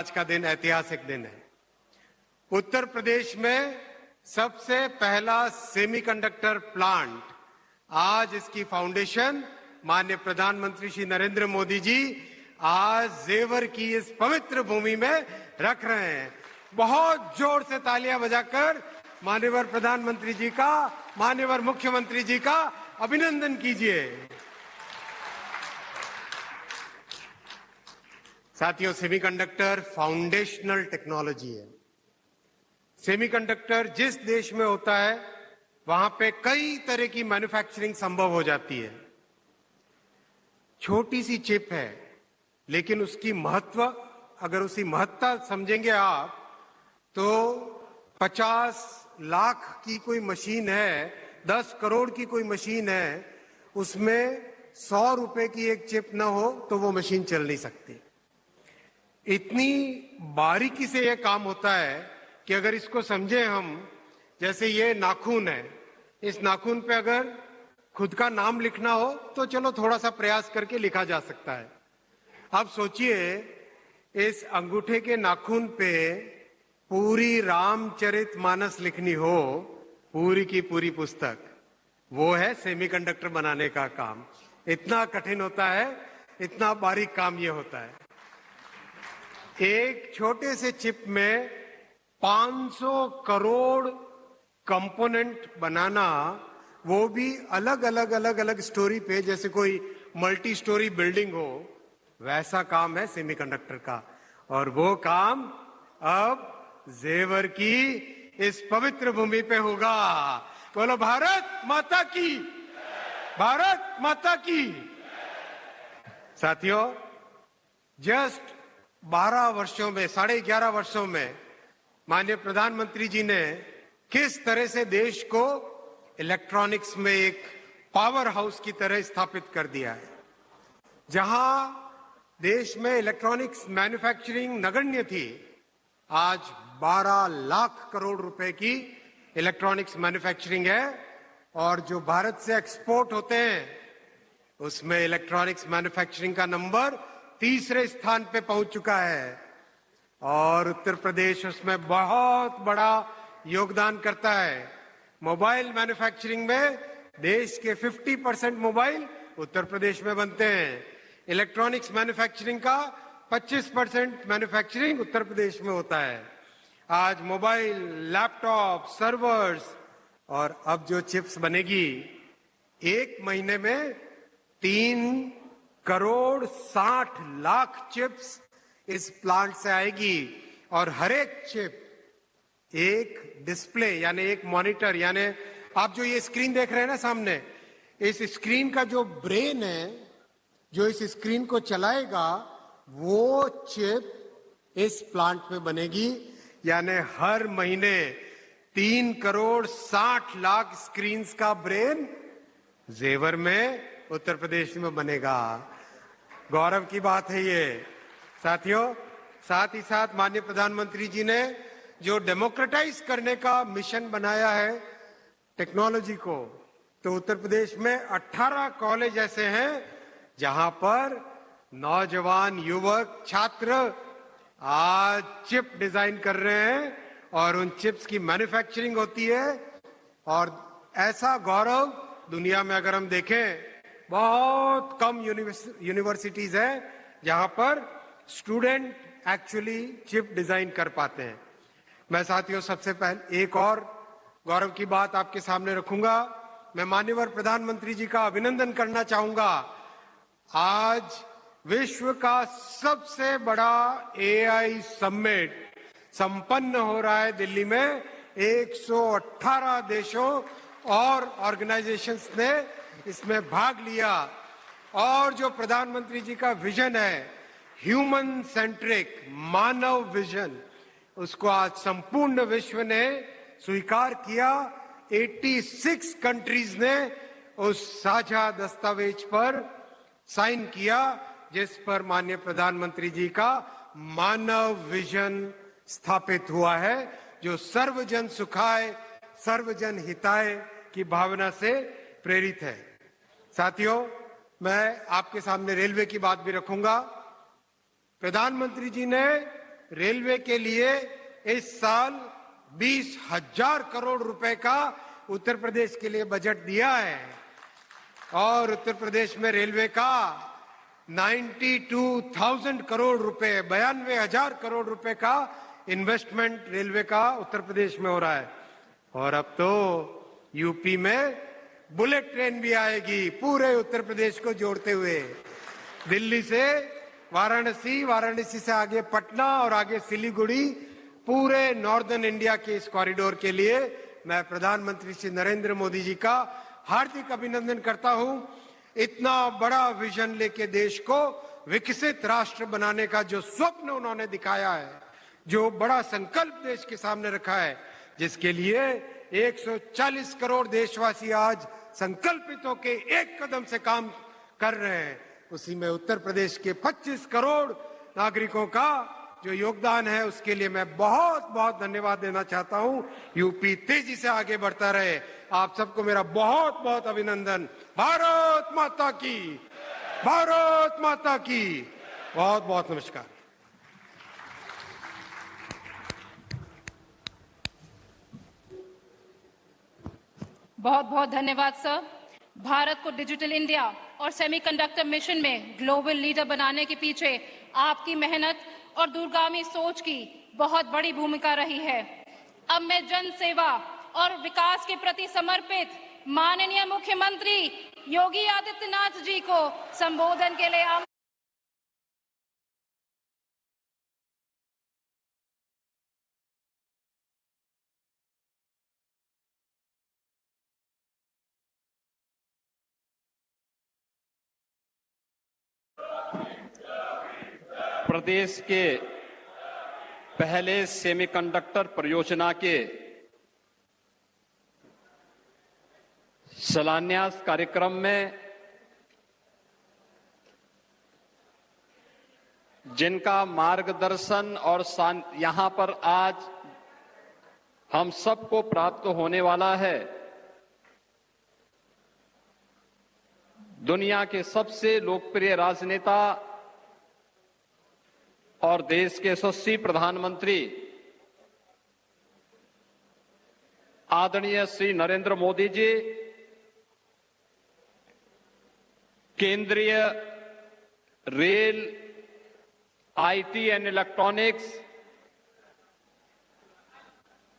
आज का दिन ऐतिहासिक दिन है। उत्तर प्रदेश में सबसे पहला सेमीकंडक्टर प्लांट, आज इसकी फाउंडेशन माननीय प्रधानमंत्री श्री नरेंद्र मोदी जी आज जेवर की इस पवित्र भूमि में रख रहे हैं। बहुत जोर से तालियां बजाकर माननीय प्रधानमंत्री जी का, माननीय मुख्यमंत्री जी का अभिनंदन कीजिए। साथियों, सेमीकंडक्टर फाउंडेशनल टेक्नोलॉजी है। सेमीकंडक्टर जिस देश में होता है वहां पे कई तरह की मैन्युफैक्चरिंग संभव हो जाती है। छोटी सी चिप है, लेकिन उसकी महत्व, अगर उसकी महत्ता समझेंगे आप, तो 50 लाख की कोई मशीन है, 10 करोड़ की कोई मशीन है, उसमें 100 रुपए की एक चिप ना हो तो वो मशीन चल नहीं सकती। इतनी बारीकी से यह काम होता है कि अगर इसको समझे हम, जैसे ये नाखून है, इस नाखून पे अगर खुद का नाम लिखना हो तो चलो थोड़ा सा प्रयास करके लिखा जा सकता है। अब सोचिए इस अंगूठे के नाखून पे पूरी रामचरितमानस लिखनी हो, पूरी की पूरी पुस्तक, वो है सेमीकंडक्टर बनाने का काम। इतना कठिन होता है, इतना बारीक काम ये होता है। एक छोटे से चिप में 500 करोड़ कंपोनेंट बनाना, वो भी अलग अलग स्टोरी पे, जैसे कोई मल्टी स्टोरी बिल्डिंग हो, वैसा काम है सेमीकंडक्टर का। और वो काम अब जेवर की इस पवित्र भूमि पे होगा। बोलो भारत माता की, भारत माता की। साथियों, जस्ट 12 वर्षों में, 11.5 वर्षों में माननीय प्रधानमंत्री जी ने किस तरह से देश को इलेक्ट्रॉनिक्स में एक पावर हाउस की तरह स्थापित कर दिया है। जहां देश में इलेक्ट्रॉनिक्स मैन्युफैक्चरिंग नगण्य थी, आज 12 लाख करोड़ रुपए की इलेक्ट्रॉनिक्स मैन्युफैक्चरिंग है। और जो भारत से एक्सपोर्ट होते हैं उसमें इलेक्ट्रॉनिक्स मैन्युफैक्चरिंग का नंबर 3रे स्थान पे पहुंच चुका है। और उत्तर प्रदेश उसमें बहुत बड़ा योगदान करता है। मोबाइल मैन्युफैक्चरिंग में देश के 50% मोबाइल उत्तर प्रदेश में बनते हैं। इलेक्ट्रॉनिक्स मैन्युफैक्चरिंग का 25% मैन्युफैक्चरिंग उत्तर प्रदेश में होता है। आज मोबाइल, लैपटॉप, सर्वर्स और अब जो चिप्स बनेगी, 1 महीने में 3 करोड़ 60 लाख चिप्स इस प्लांट से आएगी। और हर एक चिप एक डिस्प्ले यानी एक मॉनिटर, यानी आप जो ये स्क्रीन देख रहे हैं ना सामने, इस स्क्रीन का जो ब्रेन है, जो इस स्क्रीन को चलाएगा, वो चिप इस प्लांट में बनेगी। यानी हर महीने 3 करोड़ 60 लाख स्क्रीन्स का ब्रेन जेवर में, उत्तर प्रदेश में बनेगा। गौरव की बात है ये। साथियों, साथ ही साथ माननीय प्रधानमंत्री जी ने जो डेमोक्रेटाइज करने का मिशन बनाया है टेक्नोलॉजी को, तो उत्तर प्रदेश में 18 कॉलेज ऐसे हैं जहां पर नौजवान युवक छात्र आज चिप डिजाइन कर रहे हैं और उन चिप्स की मैन्युफैक्चरिंग होती है। और ऐसा गौरव दुनिया में अगर हम देखें, बहुत कम यूनिवर्सिटीज हैं जहां पर स्टूडेंट एक्चुअली चिप डिजाइन कर पाते हैं। मैं साथियों सबसे पहले एक और गौरव की बात आपके सामने रखूंगा। मैं माननीय प्रधानमंत्री जी का अभिनंदन करना चाहूंगा। आज विश्व का सबसे बड़ा एआई समिट संपन्न हो रहा है दिल्ली में। 118 देशों और ऑर्गेनाइजेशंस ने इसमें भाग लिया। और जो प्रधानमंत्री जी का विजन है, ह्यूमन सेंट्रिक, मानव विजन, उसको आज संपूर्ण विश्व ने स्वीकार किया। 86 कंट्रीज ने उस साझा दस्तावेज पर साइन किया, जिस पर माननीय प्रधानमंत्री जी का मानव विजन स्थापित हुआ है, जो सर्वजन सुखाय सर्वजन हिताय की भावना से प्रेरित है। साथियों, मैं आपके सामने रेलवे की बात भी रखूंगा। प्रधानमंत्री जी ने रेलवे के लिए इस साल 20,000 करोड़ रुपए का उत्तर प्रदेश के लिए बजट दिया है और उत्तर प्रदेश में रेलवे का 92,000 करोड़ रुपए 92,000 करोड़ रुपए का इन्वेस्टमेंट रेलवे का उत्तर प्रदेश में हो रहा है। और अब तो यूपी में बुलेट ट्रेन भी आएगी पूरे उत्तर प्रदेश को जोड़ते हुए, दिल्ली से वाराणसी, वाराणसी से आगे पटना और आगे सिलीगुड़ी, पूरे नॉर्दर्न इंडिया के इस कॉरिडोर के लिए मैं प्रधानमंत्री श्री नरेंद्र मोदी जी का हार्दिक अभिनंदन करता हूं। इतना बड़ा विजन लेके देश को विकसित राष्ट्र बनाने का जो स्वप्न उन्होंने दिखाया है, जो बड़ा संकल्प देश के सामने रखा है, जिसके लिए 140 करोड़ देशवासी आज संकल्पित होके एक कदम से काम कर रहे हैं, उसी में उत्तर प्रदेश के 25 करोड़ नागरिकों का जो योगदान है उसके लिए मैं बहुत बहुत धन्यवाद देना चाहता हूं। यूपी तेजी से आगे बढ़ता रहे। आप सबको मेरा बहुत बहुत अभिनंदन। भारत माता की, भारत माता की। बहुत बहुत नमस्कार। बहुत बहुत धन्यवाद सर। भारत को डिजिटल इंडिया और सेमीकंडक्टर मिशन में ग्लोबल लीडर बनाने के पीछे आपकी मेहनत और दूरगामी सोच की बहुत बड़ी भूमिका रही है। अब मैं जन सेवा और विकास के प्रति समर्पित माननीय मुख्यमंत्री योगी आदित्यनाथ जी को संबोधन के लिए प्रदेश के पहले सेमीकंडक्टर परियोजना के शिलान्यास कार्यक्रम में जिनका मार्गदर्शन और यहां पर आज हम सबको प्राप्त होने वाला है, दुनिया के सबसे लोकप्रिय राजनेता और देश के यशस्वी प्रधानमंत्री आदरणीय श्री नरेंद्र मोदी जी, केंद्रीय रेल, आईटी एंड इलेक्ट्रॉनिक्स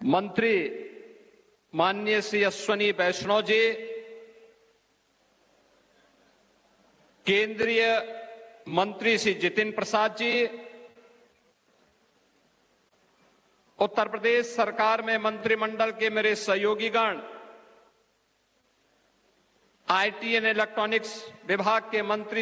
मंत्री माननीय श्री अश्विनी वैष्णव जी, केंद्रीय मंत्री श्री जितिन प्रसाद जी, उत्तर प्रदेश सरकार में मंत्रिमंडल के मेरे सहयोगीगण, आईटी एंड इलेक्ट्रॉनिक्स विभाग के मंत्री